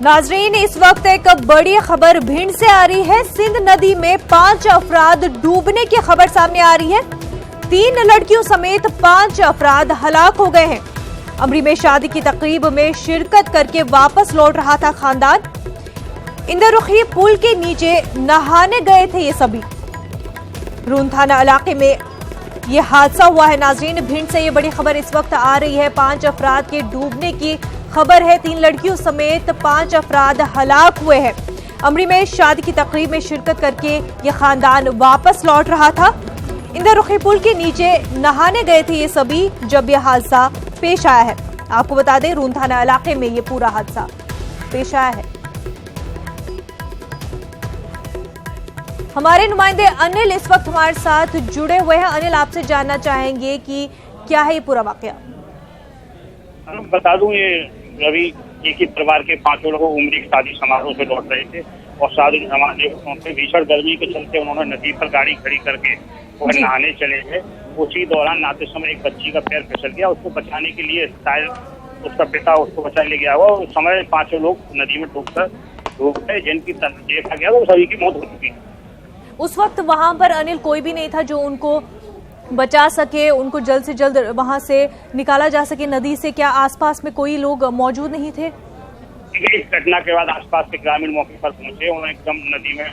नाजरीन, इस वक्त एक बड़ी खबर भिंड से आ रही है। सिंध नदी में 5 अफराद डूबने की खबर सामने आ रही है। 3 लड़कियों समेत 5 अफराद हलाक हो गए हैं। अमरी में शादी की तकरीब में शिरकत करके वापस लौट रहा था खानदान। इंदरुखी पुल के नीचे नहाने गए थे ये सभी। रून थाना इलाके में ये हादसा हुआ है। नाजरीन, भिंड से ये बड़ी खबर इस वक्त आ रही है। 5 अफराद के डूबने की खबर है। 3 लड़कियों समेत 5 अफराद हलाक हुए हैं। अमरी में शादी की तकरीब में शिरकत करके ये खानदान वापस लौट रहा था। इंदरुखी पुल के नीचे नहाने गए थे ये सभी जब यह हादसा पेश आया है। आपको बता दें, रून थाना इलाके में ये पूरा हादसा पेश आया है। हमारे नुमाइंदे अनिल इस वक्त हमारे साथ जुड़े हुए हैं। अनिल, आपसे जानना चाहेंगे कि क्या है ये पूरा वाकया। बता दूं, ये रवि एक ही परिवार के 5 लोग उम्र की शादी समारोह से लौट रहे थे और शादी समारोह से भीषण गर्मी के चलते उन्होंने नदी पर गाड़ी खड़ी करके वो नहाने चले गए। उसी दौरान नहाते समय एक बच्ची का पैर फिसल गया। उसको बचाने के लिए शायद उसका पिता उसको बचाने ले गया हुआ। उस समय 5 लोग नदी में डूब गए, जिनकी देखा गया वो सभी की मौत हो चुकी। उस वक्त वहां पर अनिल कोई भी नहीं था जो उनको बचा सके, उनको जल्द से जल्द वहां से निकाला जा सके नदी से। क्या आसपास में कोई लोग मौजूद नहीं थे? इस घटना के बाद आसपास के ग्रामीण मौके पर पहुंचे। उन्होंने एकदम नदी में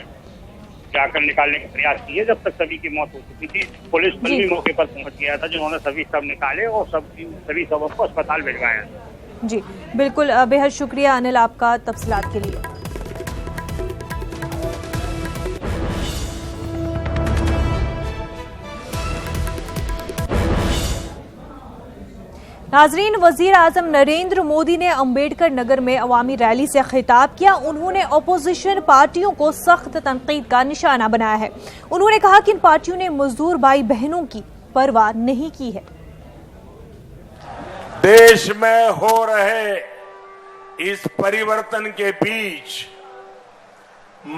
जाकर निकालने का प्रयास किए। जब तक सभी की मौत हो चुकी थी, पुलिस बल भी मौके पर पहुंच गया था, जिन्होंने सभी सब निकाले और सभी सबों को अस्पताल भिजवाया। जी बिल्कुल, बेहद शुक्रिया अनिल आपका तफसीलात के लिए। नाजरीन, वजीर आजम नरेंद्र मोदी ने अंबेडकर नगर में अवामी रैली से खिताब किया। उन्होंने अपोजिशन पार्टियों को सख्त तनकीद का निशाना बनाया है। उन्होंने कहा कि इन पार्टियों ने मजदूर भाई बहनों की परवाह नहीं की है। देश में हो रहे इस परिवर्तन के बीच,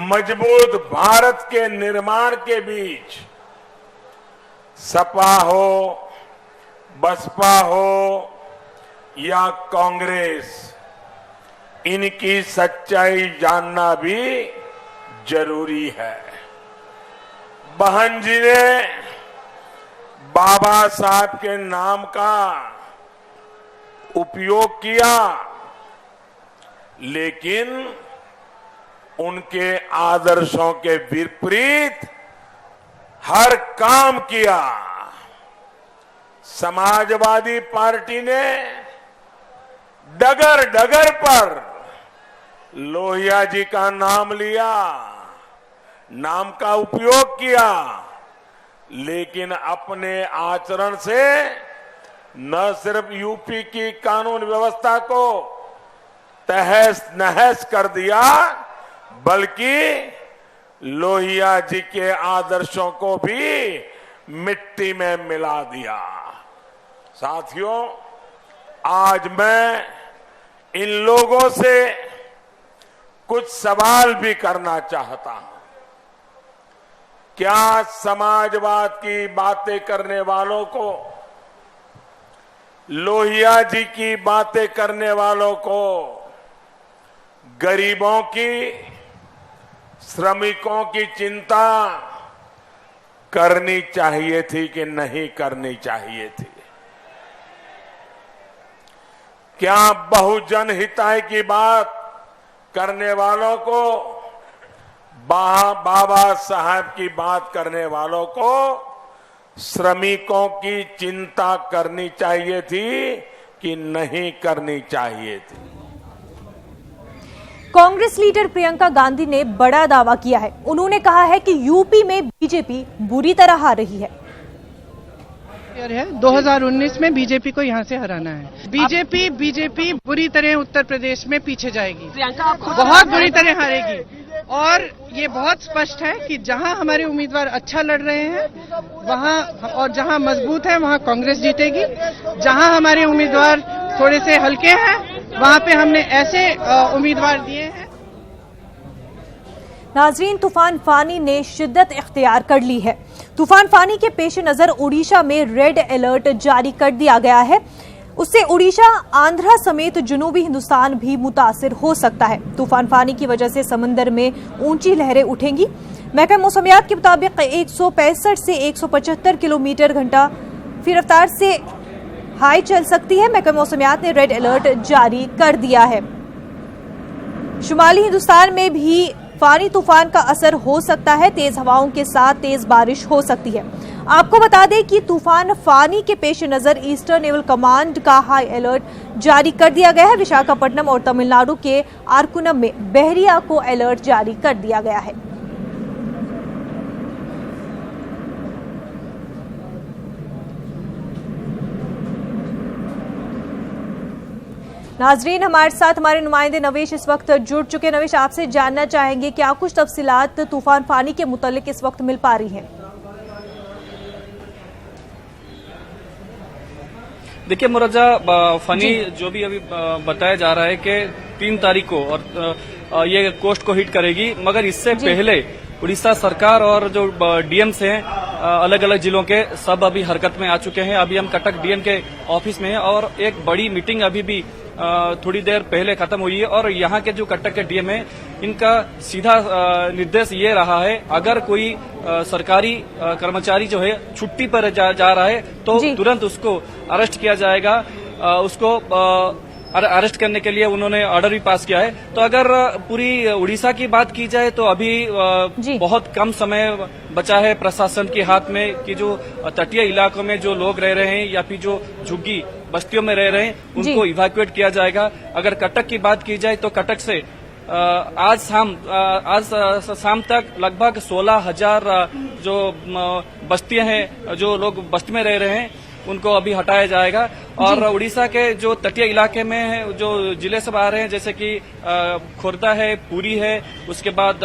मजबूत भारत के निर्माण के बीच, सपा हो, बसपा हो या कांग्रेस, इनकी सच्चाई जानना भी जरूरी है। बहन जी ने बाबा साहब के नाम का उपयोग किया, लेकिन उनके आदर्शों के विपरीत हर काम किया। समाजवादी पार्टी ने डगर डगर पर लोहिया जी का नाम लिया, नाम का उपयोग किया, लेकिन अपने आचरण से न सिर्फ यूपी की कानून व्यवस्था को तहस नहस कर दिया, बल्कि लोहिया जी के आदर्शों को भी मिट्टी में मिला दिया। साथियों, आज मैं इन लोगों से कुछ सवाल भी करना चाहता हूं। क्या समाजवाद की बातें करने वालों को, लोहिया जी की बातें करने वालों को गरीबों की, श्रमिकों की चिंता करनी चाहिए थी कि नहीं करनी चाहिए थी? क्या बहुजन हिताय की बात करने वालों को, बाबा साहब की बात करने वालों को श्रमिकों की चिंता करनी चाहिए थी कि नहीं करनी चाहिए थी? कांग्रेस लीडर प्रियंका गांधी ने बड़ा दावा किया है। उन्होंने कहा है कि यूपी में बीजेपी बुरी तरह हार रही है। 2019 में बीजेपी को यहाँ से हराना है। बीजेपी बुरी तरह उत्तर प्रदेश में पीछे जाएगी, बहुत बुरी तरह हारेगी। और ये बहुत स्पष्ट है कि जहाँ हमारे उम्मीदवार अच्छा लड़ रहे हैं वहाँ, और जहाँ मजबूत है वहाँ कांग्रेस जीतेगी। जहाँ हमारे उम्मीदवार थोड़े से हल्के हैं वहाँ पे हमने ऐसे उम्मीदवार दिए हैं। नाजरीन, तूफान फानी ने शिद्दत इख्तियार कर ली है। तूफान फानी के पेश नजर उड़ीसा में रेड अलर्ट जारी कर दिया गया है। उससे उड़ीसा, आंध्रा समेत जनूबी हिंदुस्तान भी मुतासिर हो सकता है। तूफान फानी की वजह से समंदर में ऊंची लहरें उठेंगी। महकमा मौसमियात के मुताबिक 165 से 175 किलोमीटर घंटा की रफ्तार से हाई चल सकती है। महकमा मौसमियात ने रेड अलर्ट जारी कर दिया है। शुमाली हिंदुस्तान में भी फानी तूफान का असर हो सकता है। तेज हवाओं के साथ तेज बारिश हो सकती है। आपको बता दें कि तूफान फानी के पेश नजर ईस्टर्न नेवल कमांड का हाई अलर्ट जारी कर दिया गया है। विशाखापट्टनम और तमिलनाडु के आरकुनम में बहरिया को अलर्ट जारी कर दिया गया है। नाजरीन, हमारे साथ हमारे नुमाइंदे नवेश इस वक्त जुड़ चुके हैं। नवेश, आपसे जानना चाहेंगे क्या कुछ तफसीलात तूफान फानी के मुतालिक इस वक्त मिल पा रही हैं? देखिए मुरज्जा, फनी जो भी अभी बताया जा रहा है कि 3 तारीख को और ये कोस्ट को हिट करेगी, मगर इससे पहले उड़ीसा सरकार और जो डीएम्स हैं अलग अलग जिलों के, सब अभी हरकत में आ चुके हैं। अभी हम कटक डीएम के ऑफिस में हैं और एक बड़ी मीटिंग अभी भी थोड़ी देर पहले खत्म हुई है और यहाँ के जो कटक के डीएम है, इनका सीधा निर्देश ये रहा है, अगर कोई सरकारी कर्मचारी जो है छुट्टी पर जा रहा है तो तुरंत उसको अरेस्ट किया जाएगा। उसको अरेस्ट करने के लिए उन्होंने ऑर्डर भी पास किया है। तो अगर पूरी उड़ीसा की बात की जाए तो अभी बहुत कम समय बचा है प्रशासन के हाथ में कि जो तटीय इलाकों में जो लोग रह रहे हैं या फिर जो झुग्गी बस्तियों में रह रहे हैं उनको इवैक्यूएट किया जाएगा। अगर कटक की बात की जाए तो कटक से आज शाम तक लगभग 16,000 जो बस्तियां हैं, जो लोग बस्ती में रह रहे हैं, उनको अभी हटाया जाएगा। और उड़ीसा के जो तटीय इलाके में है, जो जिले सब आ रहे हैं, जैसे कि खोर्धा है, पुरी है, उसके बाद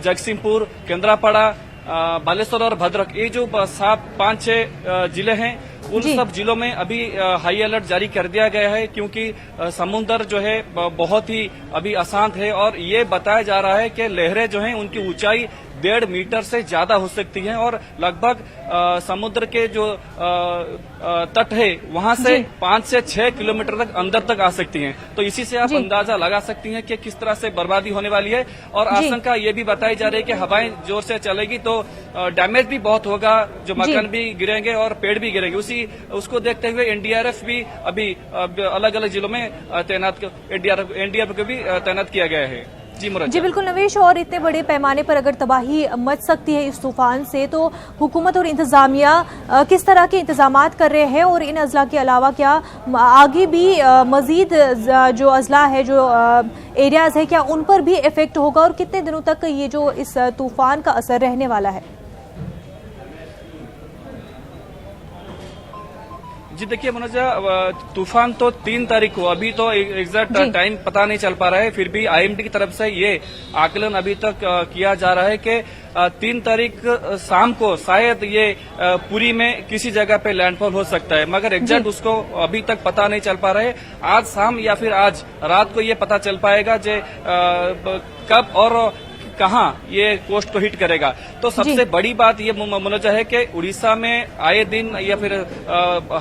जगतसिंहपुर, केंद्रापड़ा, बालेश्वर और भद्रक, ये जो 5-6 जिले हैं, उन सब जिलों में अभी हाई अलर्ट जारी कर दिया गया है, क्योंकि समुद्र जो है बहुत ही अभी अशांत है और ये बताया जा रहा है कि लहरें जो हैं उनकी ऊंचाई 1.5 मीटर से ज्यादा हो सकती हैं और लगभग समुद्र के जो तट है वहां से 5 से 6 किलोमीटर तक अंदर तक आ सकती हैं। तो इसी से आप अंदाजा लगा सकती हैं कि किस तरह से बर्बादी होने वाली है। और आशंका ये भी बताई जा रही है कि हवाएं जोर से चलेगी तो डैमेज भी बहुत होगा, जो मकान भी गिरेंगे और पेड़ भी गिरेंगे। उसको देखते हुए एनडीआरएफ भी अभी अलग अलग जिलों में तैनात, एनडीआरएफ को भी तैनात किया गया है। जी बिल्कुल नवेश, और इतने बड़े पैमाने पर अगर तबाही मच सकती है इस तूफान से, तो हुकूमत और इंतजामिया किस तरह के इंतजामात कर रहे हैं और इन अजला के अलावा क्या आगे भी मजीद जो अजला है, जो एरियाज है, क्या उन पर भी इफेक्ट होगा और कितने दिनों तक ये जो इस तूफान का असर रहने वाला है? जी देखिए मनोजा, तूफान तो 3 तारीख को, अभी तो एग्जैक्ट टाइम पता नहीं चल पा रहा है, फिर भी आईएमडी की तरफ से ये आकलन अभी तक किया जा रहा है कि 3 तारीख शाम को शायद ये पुरी में किसी जगह पे लैंडफॉल हो सकता है, मगर एग्जैक्ट उसको अभी तक पता नहीं चल पा रहा है। आज शाम या फिर आज रात को ये पता चल पाएगा जे कब और कहां ये कोस्ट को हिट करेगा। तो सबसे बड़ी बात ये मनोजा है कि उड़ीसा में आए दिन या फिर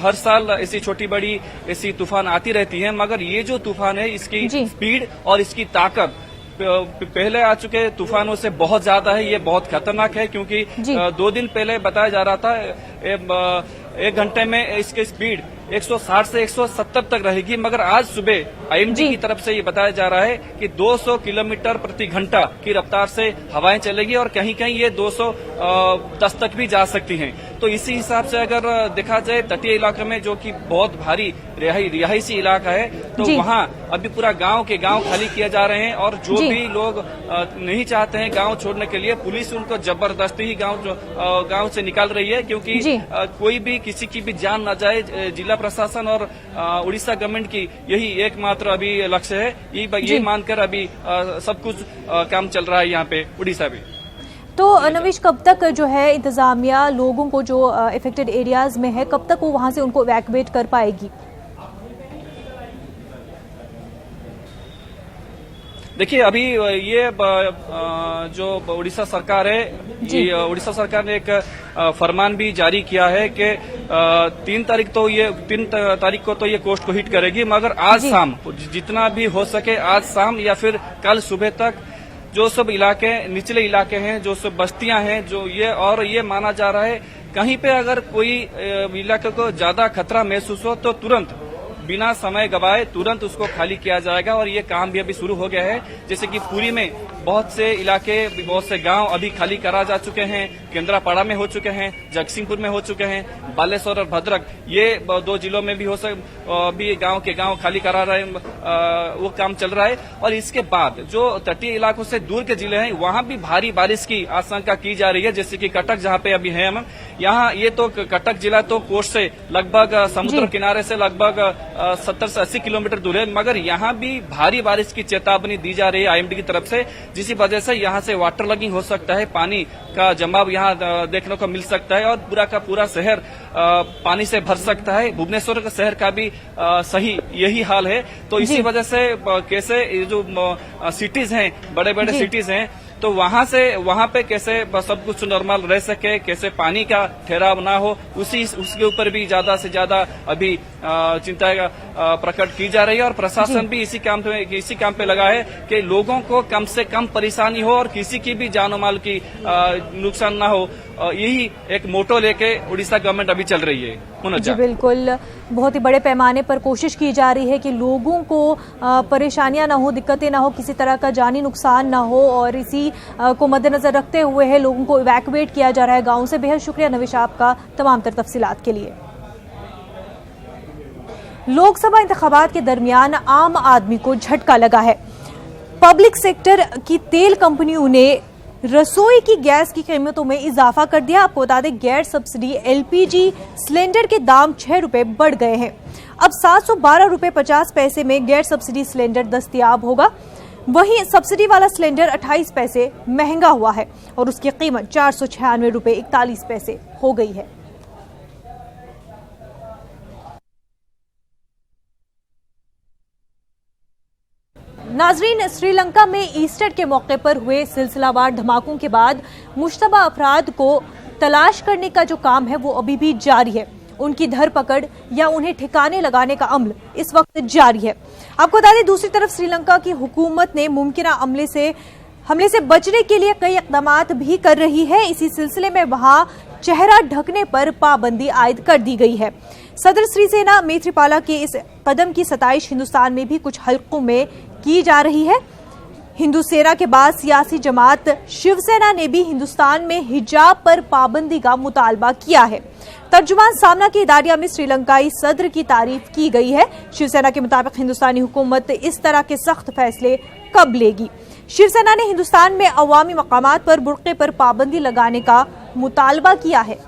हर साल ऐसी छोटी बड़ी ऐसी तूफान आती रहती है, मगर ये जो तूफान है इसकी स्पीड और इसकी ताकत पहले आ चुके तूफानों से बहुत ज्यादा है। ये बहुत खतरनाक है, क्योंकि 2 दिन पहले बताया जा रहा था 1 घंटे में इसकी स्पीड 160 से 170 तक रहेगी, मगर आज सुबह आईएमडी की तरफ से ये बताया जा रहा है कि 200 किलोमीटर प्रति घंटा की रफ्तार से हवाएं चलेगी और कहीं कहीं ये 210 तक भी जा सकती हैं। तो इसी हिसाब से अगर देखा जाए तटीय इलाके में, जो कि बहुत भारी रिहायशी इलाका है, तो वहाँ अभी पूरा गांव के गांव खाली किए जा रहे हैं और जो भी लोग नहीं चाहते हैं गांव छोड़ने के लिए, पुलिस उनको जबरदस्ती ही गांव से निकाल रही है, क्योंकि कोई भी किसी की भी जान न जाए। जिला प्रशासन और उड़ीसा गवर्नमेंट की यही एकमात्र अभी लक्ष्य है, ये मानकर अभी सब कुछ काम चल रहा है यहाँ पे उड़ीसा भी। तो नवेश, कब तक जो है इंतजामिया लोगों को जो इफेक्टेड एरियाज में है, कब तक वो वहां से उनको इवैक्यूएट कर पाएगी? देखिए अभी ये जो उड़ीसा सरकार है, ये उड़ीसा सरकार ने एक फरमान भी जारी किया है कि 3 तारीख को तो ये कोस्ट को हिट करेगी, मगर आज शाम जितना भी हो सके आज शाम या फिर कल सुबह तक जो सब इलाके निचले इलाके हैं, जो सब बस्तियां हैं, जो ये माना जा रहा है कहीं पे अगर कोई इलाके को ज्यादा खतरा महसूस हो तो तुरंत बिना समय गवाए तुरंत उसको खाली किया जाएगा। और ये काम भी अभी शुरू हो गया है। जैसे कि पुरी में बहुत से इलाके, बहुत से गांव अभी खाली करा जा चुके हैं, केंद्रापाड़ा में हो चुके हैं, जगतसिंहपुर में हो चुके हैं, बालेश्वर और भद्रक ये 2 जिलों में भी अभी गांव खाली करा रहे वो काम चल रहा है। और इसके बाद जो तटीय इलाकों से दूर के जिले हैं वहां भी भारी बारिश की आशंका की जा रही है। जैसे कि कटक जहां पे अभी है हम यहाँ, ये तो कटक जिला तो कोस्ट से लगभग समुद्र किनारे से लगभग 70 से 80 किलोमीटर दूर है, मगर यहाँ भी भारी बारिश की चेतावनी दी जा रही है आईएमडी की तरफ से, जिसी वजह से यहाँ से वाटर लॉगिंग हो सकता है, पानी का जमाव यहाँ देखने को मिल सकता है और पूरा का पूरा शहर पानी से भर सकता है। भुवनेश्वर का शहर का भी सही यही हाल है। तो इसी वजह से कैसे जो सिटीज हैं, बड़े बड़े सिटीज हैं, तो वहां पे कैसे सब कुछ नॉर्मल रह सके, कैसे पानी का ठहराव ना हो, उसके ऊपर भी ज्यादा से ज्यादा अभी चिंता प्रकट की जा रही है। और प्रशासन भी इसी काम पे लगा है कि लोगों को कम से कम परेशानी हो और किसी की भी जानो माल की नुकसान ना हो, यही एक मोटो लेके उड़ीसा गवर्नमेंट अभी चल रही है। जी बिल्कुल, बहुत ही बड़े पैमाने पर कोशिश की जा रही है कि लोगों को परेशानियां ना हो, दिक्कतें ना हो, किसी तरह का जानी नुकसान ना हो, और इसी को मद्देनजर रखते हुए है लोगों को इवैक्यूएट किया जा रहा है गांव से। बेहद शुक्रिया नविश आपका तमाम तर तफसीलात के लिए। लोकसभा इंतखाबात के दरमियान आम आदमी को झटका लगा है। पब्लिक सेक्टर की तेल कंपनियों ने रसोई की गैस की कीमतों में इजाफा कर दिया। आपको बता दें गैर सब्सिडी एलपीजी सिलेंडर के दाम 6 रुपए बढ़ गए हैं। अब 712 रुपए 50 पैसे में गैर सब्सिडी सिलेंडर दस्तयाब होगा। वहीं सब्सिडी वाला सिलेंडर 28 पैसे महंगा हुआ है और उसकी कीमत 496 रुपए 41 पैसे हो गई है। नाजरीन, श्रीलंका में ईस्टर के मौके पर हुए सिलसिलावार धमाकों के बाद मुश्तबा अफराद को तलाश करने का जो काम है वो अभी भी जारी है। उनकी धरपकड़ या उन्हें ठिकाने लगाने का अमल इस वक्त जारी है। आपको बता दें दूसरी तरफ श्रीलंका की हुकूमत ने मुमकिन हमले से बचने के लिए कई इक़दामात भी कर रही है। इसी सिलसिले में वहां चेहरा ढकने पर पाबंदी आयद कर दी गई है। सदर श्रीसेना मैत्रीपाला के इस कदम की सताइश हिंदुस्तान में भी कुछ हलकों में की जा रही है। हिंदू सेना के बाद सियासी जमात शिवसेना ने भी हिंदुस्तान में हिजाब पर पाबंदी का मुतालबा किया है। तर्जुमान सामना के इदारिया में श्रीलंकाई सदर की तारीफ की गई है। शिवसेना के मुताबिक हिंदुस्तानी हुकूमत इस तरह के सख्त फैसले कब लेगी। शिवसेना ने हिंदुस्तान में अवामी मकामात पर बुर्के पर पाबंदी लगाने का मुतालबा किया है।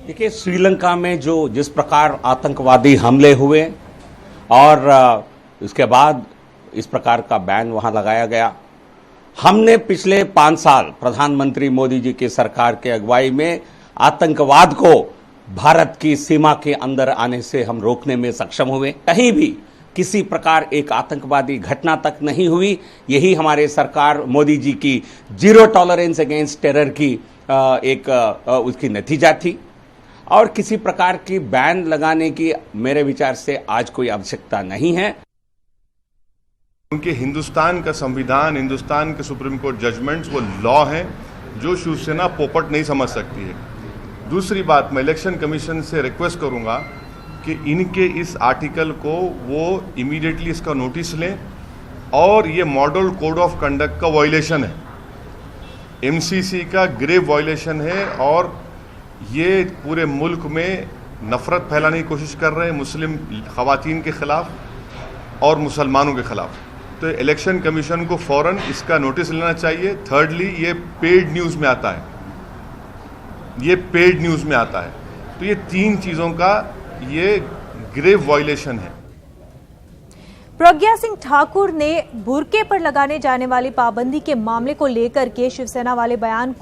देखिए, श्रीलंका में जिस प्रकार आतंकवादी हमले हुए और उसके बाद इस प्रकार का बैन वहां लगाया गया, हमने पिछले 5 साल प्रधानमंत्री मोदी जी की सरकार के अगुवाई में आतंकवाद को भारत की सीमा के अंदर आने से हम रोकने में सक्षम हुए। कहीं भी किसी प्रकार एक आतंकवादी घटना तक नहीं हुई। यही हमारे सरकार मोदी जी की जीरो टॉलरेंस अगेंस्ट टेरर की उसकी नतीजा थी। और किसी प्रकार की बैन लगाने की मेरे विचार से आज कोई आवश्यकता नहीं है। उनके हिंदुस्तान का संविधान, हिंदुस्तान के सुप्रीम कोर्ट जजमेंट्स वो लॉ हैं जो शिवसेना पोपट नहीं समझ सकती है। दूसरी बात, मैं इलेक्शन कमीशन से रिक्वेस्ट करूंगा कि इनके इस आर्टिकल को वो इमीडिएटली इसका नोटिस लें, और ये मॉडल कोड ऑफ कंडक्ट का वायलेशन है, एमसीसी का ग्रेव वायलेशन है, और ये पूरे मुल्क में नफरत फैलाने की कोशिश कर रहे हैं मुस्लिम खवातीन के खिलाफ और मुसलमानों के खिलाफ। तो इलेक्शन कमीशन को फौरन इसका नोटिस लेना चाहिए। थर्डली, ये पेड न्यूज़ में आता है, ये पेड न्यूज़ में आता है। तो ये 3 चीज़ों का ये ग्रेव वायलेशन है। प्रज्ञा सिंह ठाकुर ने बुर्के पर लगाने जाने वाली पाबंदी के मामले को लेकर के शिवसेना वाले बयान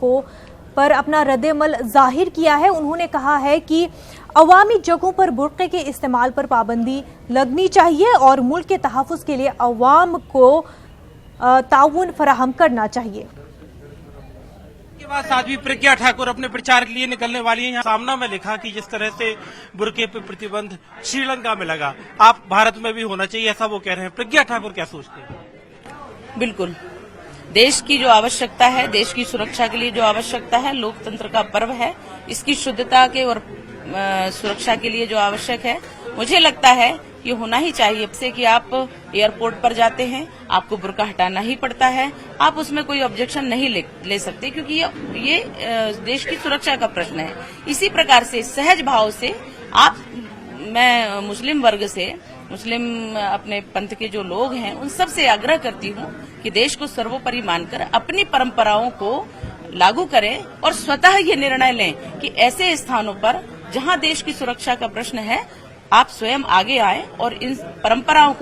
पर अपना रद्द-ए-अमल जाहिर किया है। उन्होंने कहा है कि अवामी जगहों पर बुर्के के इस्तेमाल पर पाबंदी लगनी चाहिए और मुल्क के तहफ़्फ़ुज़ के लिए अवाम को ताउन फराहम करना चाहिए। के बाद साध्वी प्रज्ञा ठाकुर अपने प्रचार के लिए निकलने वाली है। यहाँ सामना में लिखा कि जिस तरह से बुर्के पे प्रतिबंध श्रीलंका में लगा, आप भारत में भी होना चाहिए, ऐसा वो कह रहे हैं। प्रज्ञा ठाकुर क्या सोचते हैं? बिल्कुल, देश की जो आवश्यकता है, देश की सुरक्षा के लिए जो आवश्यकता है, लोकतंत्र का पर्व है, इसकी शुद्धता के और सुरक्षा के लिए जो आवश्यक है, मुझे लगता है ये होना ही चाहिए। से कि आप एयरपोर्ट पर जाते हैं, आपको बुर्का हटाना ही पड़ता है, आप उसमें कोई ऑब्जेक्शन नहीं ले सकते, क्योंकि ये देश की सुरक्षा का प्रश्न है। इसी प्रकार से सहज भाव से मैं मुस्लिम वर्ग से, मुस्लिम अपने पंथ के जो लोग हैं, उन सब से आग्रह करती हूँ कि देश को सर्वोपरि मानकर अपनी परंपराओं को लागू करें और स्वतः ये निर्णय लें कि ऐसे स्थानों पर जहाँ देश की सुरक्षा का प्रश्न है, आप स्वयं आगे आए और इन परंपराओं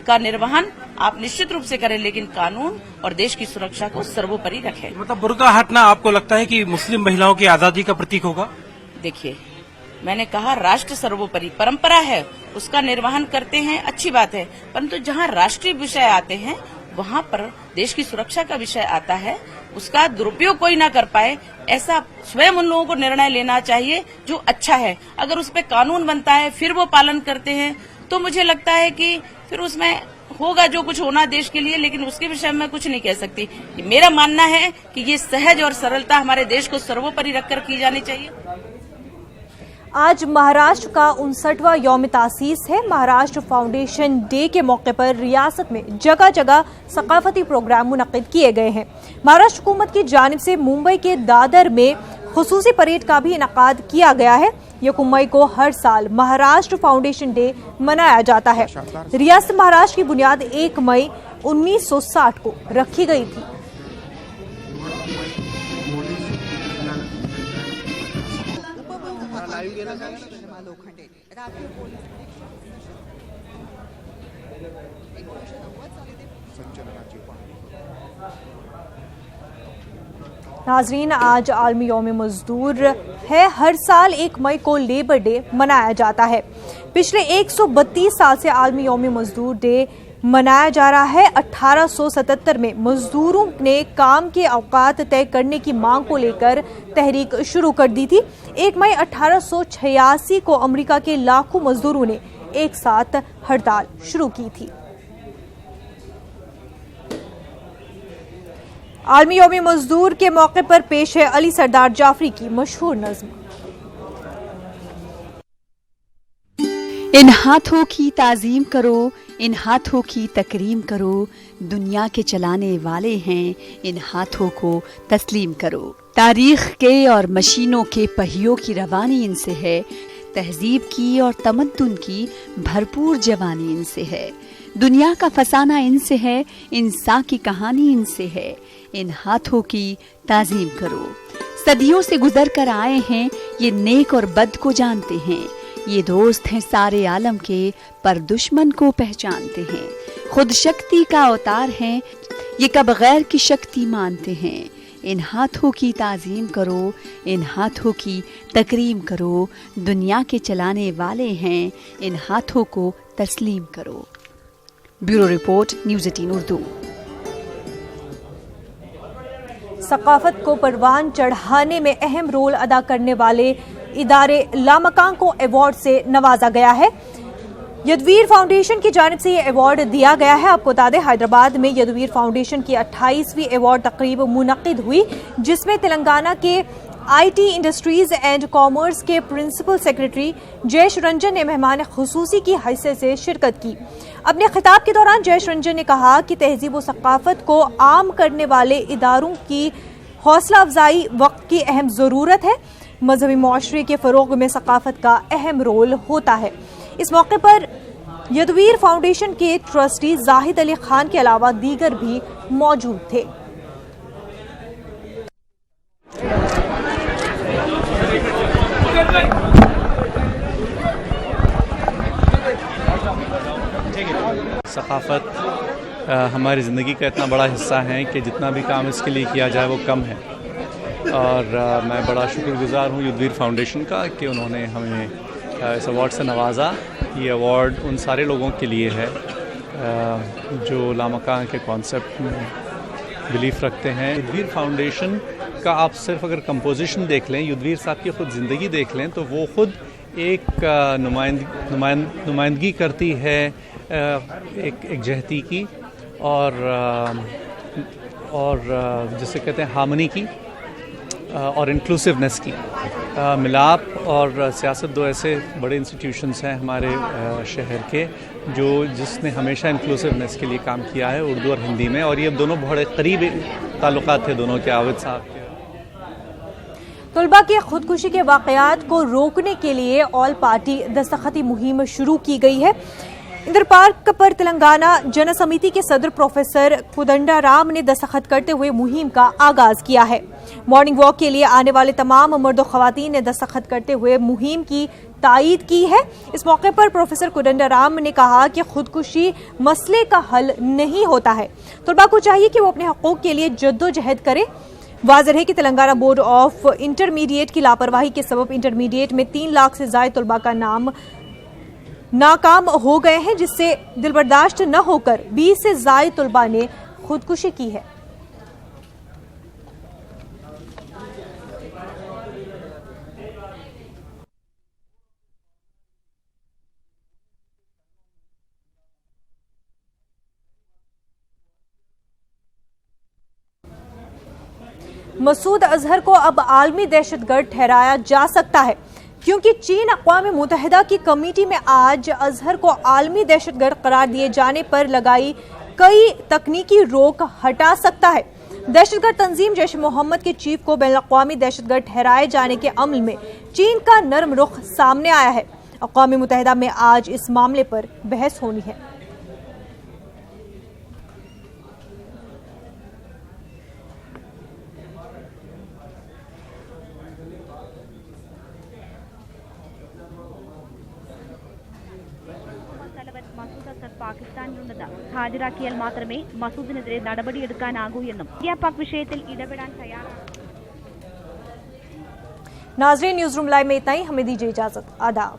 का निर्वहन आप निश्चित रूप से करें, लेकिन कानून और देश की सुरक्षा को सर्वोपरि रखें। मतलब बुर्का हटना आपको लगता है कि मुस्लिम महिलाओं की आजादी का प्रतीक होगा? देखिए, मैंने कहा राष्ट्र सर्वोपरि, परंपरा है उसका निर्वहन करते हैं, अच्छी बात है, परंतु जहाँ राष्ट्रीय विषय आते हैं वहाँ पर देश की सुरक्षा का विषय आता है, उसका दुरुपयोग कोई ना कर पाए, ऐसा स्वयं उन लोगों को निर्णय लेना चाहिए जो अच्छा है। अगर उस पर कानून बनता है फिर वो पालन करते हैं तो मुझे लगता है कि फिर उसमें होगा जो कुछ होना देश के लिए, लेकिन उसके विषय में कुछ नहीं कह सकती। मेरा मानना है कि ये सहज और सरलता हमारे देश को सर्वोपरि रखकर की जानी चाहिए। आज महाराष्ट्र का 59वां यौम तासीस है। महाराष्ट्र फाउंडेशन डे के मौके पर रियासत में जगह जगह सकाफती प्रोग्राम मुनक्किद किए गए हैं। महाराष्ट्र हुकूमत की जानिब से मुंबई के दादर में खुसूसी परेड का भी इनेकाद किया गया है। 1 मई को हर साल महाराष्ट्र फाउंडेशन डे मनाया जाता है। रियासत महाराष्ट्र की बुनियाद 1 मई 1960 को रखी गई थी। नाजरीन, आज आलमी यौम मजदूर है। हर साल 1 मई को लेबर डे मनाया जाता है। पिछले 132 साल से आलमी यौम मजदूर डे मनाया जा रहा है। 1877 में मजदूरों ने काम के औकात तय करने की मांग को लेकर तहरीक शुरू कर दी थी। 1 मई 1886 को अमेरिका के लाखों मजदूरों ने एक साथ हड़ताल शुरू की थी। आलमी यौम मजदूर के मौके पर पेश है अली सरदार जाफरी की मशहूर नज़्म। इन हाथों की ताज़ीम करो, इन हाथों की तकरीम करो, दुनिया के चलाने वाले हैं, इन हाथों को तस्लीम करो। तारीख के और मशीनों के पहियों की रवानी इनसे है, तहजीब की और तमद्दुन की भरपूर जवानी इनसे है। दुनिया का फसाना इनसे है, इंसान की कहानी इनसे है, इन हाथों की ताज़ीम करो। सदियों से गुजर कर आए हैं, ये नेक और बद को जानते हैं, ये दोस्त हैं सारे आलम के, पर दुश्मन को पहचानते हैं। खुद शक्ति का अवतार हैं, ये कब गैर की शक्ति मानते हैं। इन हाथों की ताज़ीम करो, इन हाथों की तकरीम करो, दुनिया के चलाने वाले हैं, इन हाथों को तस्लीम करो। Bureau report, news 18 Urdu. सकाफत को परवान चढ़ाने में अहम रोल अदा करने वाले इदारे लामकान को अवार्ड से नवाजा गया है। यदवीर फाउंडेशन की जानिब से यह अवार्ड दिया गया है। आपको बता दें, हैदराबाद में यदवीर फाउंडेशन की 28वीं अवार्ड तकरीब मुनक्किद हुई, जिसमें तेलंगाना के आईटी इंडस्ट्रीज एंड कॉमर्स के प्रिंसिपल सेक्रेटरी जयेश रंजन ने मेहमान खुसूसी की हैसियत से शिरकत की। अपने खिताब के दौरान जयेश रंजन ने कहा कि तहजीब व सकाफत को आम करने वाले इदारों की हौसला अफजाई वक्त की अहम ज़रूरत है। मजहबी मुआशरे के फ़रोग़ में सकाफत का अहम रोल होता है। इस मौके पर यदवीर फाउंडेशन के ट्रस्टी जाहिद अली खान के अलावा दीगर भी मौजूद थे। सकाफ़त हमारी ज़िंदगी का इतना बड़ा हिस्सा है कि जितना भी काम इसके लिए किया जाए वो कम है, और मैं बड़ा शुक्रगुज़ार हूँ यदवीर फाउंडेशन का कि उन्होंने हमें इस अवार्ड से नवाजा। ये अवार्ड उन सारे लोगों के लिए है जो लामकान के कॉन्सेप्ट में बिलीफ रखते हैं। युद्धवीर फाउंडेशन का आप सिर्फ अगर कंपोजिशन देख लें, युद्धवीर साहब की खुद ज़िंदगी देख लें, तो वो खुद एक नुमाइंदगी करती है एक जहती की और जिसे कहते हैं हार्मनी की और इंक्लूसिवनेस की। मिलाप और सियासत दो ऐसे बड़े इंस्टीट्यूशंस हैं हमारे शहर के जिसने हमेशा इंक्लूसिवनेस के लिए काम किया है, उर्दू और हिंदी में, और ये दोनों बड़े करीब ताल्लुकात थे दोनों के, आविद साहब के। तलबा के खुदकुशी के वाकयात को रोकने के लिए ऑल पार्टी दस्तखती मुहिम शुरू की गई है। इंदर पार्क पर तेलंगाना जन समिति के सदर प्रोफेसर कोदंडाराम ने दस्तखत करते हुए मुहिम का आगाज किया है। मॉर्निंग वॉक के लिए आने वाले तमाम मर्द और खवातीन ने दस्तखत करते हुए मुहिम की तायीद की है। इस मौके पर प्रोफेसर कोदंडाराम ने कहा कि खुदकुशी मसले का हल नहीं होता है, तलबा को चाहिए कि वो अपने हकूक के लिए जद्दोजहद करे। वाज़ेह है कि तेलंगाना बोर्ड ऑफ इंटरमीडिएट की लापरवाही के सबब इंटरमीडिएट में 3 लाख से ज्यादा तलबा का नाकाम हो गए हैं, जिससे दिलबर्दाश्त न होकर 20 से ज्यादा तलबा ने खुदकुशी की है। मसूद अजहर को अब आलमी दहशतगर्द ठहराया जा सकता है, क्योंकि चीन अक़वाम मुत्तहिदा की कमेटी में आज अजहर को आलमी दहशतगर्द करार दिए जाने पर लगाई कई तकनीकी रोक हटा सकता है। दहशतगर्द तंजीम जैश मोहम्मद के चीफ को बैनुल-अक़वामी दहशतगर्द ठहराए जाने के अमल में चीन का नरम रुख सामने आया है। अक़वाम मुत्तहिदा में आज इस मामले पर बहस होनी है। പാകിസ്ഥാനിലുള്ളത് ഹാജരാക്കിയാൽ മാത്രമേ മസൂദിനെതിരെ നടപടിയെടുക്കാനാകൂ എന്നും ഇന്ത്യ പാക് വിഷയത്തിൽ ഇടപെടാൻ തയ്യാറാണ്। नाज़रीन, न्यूज़ रूम लाइव में इतना ही। हमें दीजिए इजाजत। आदाब।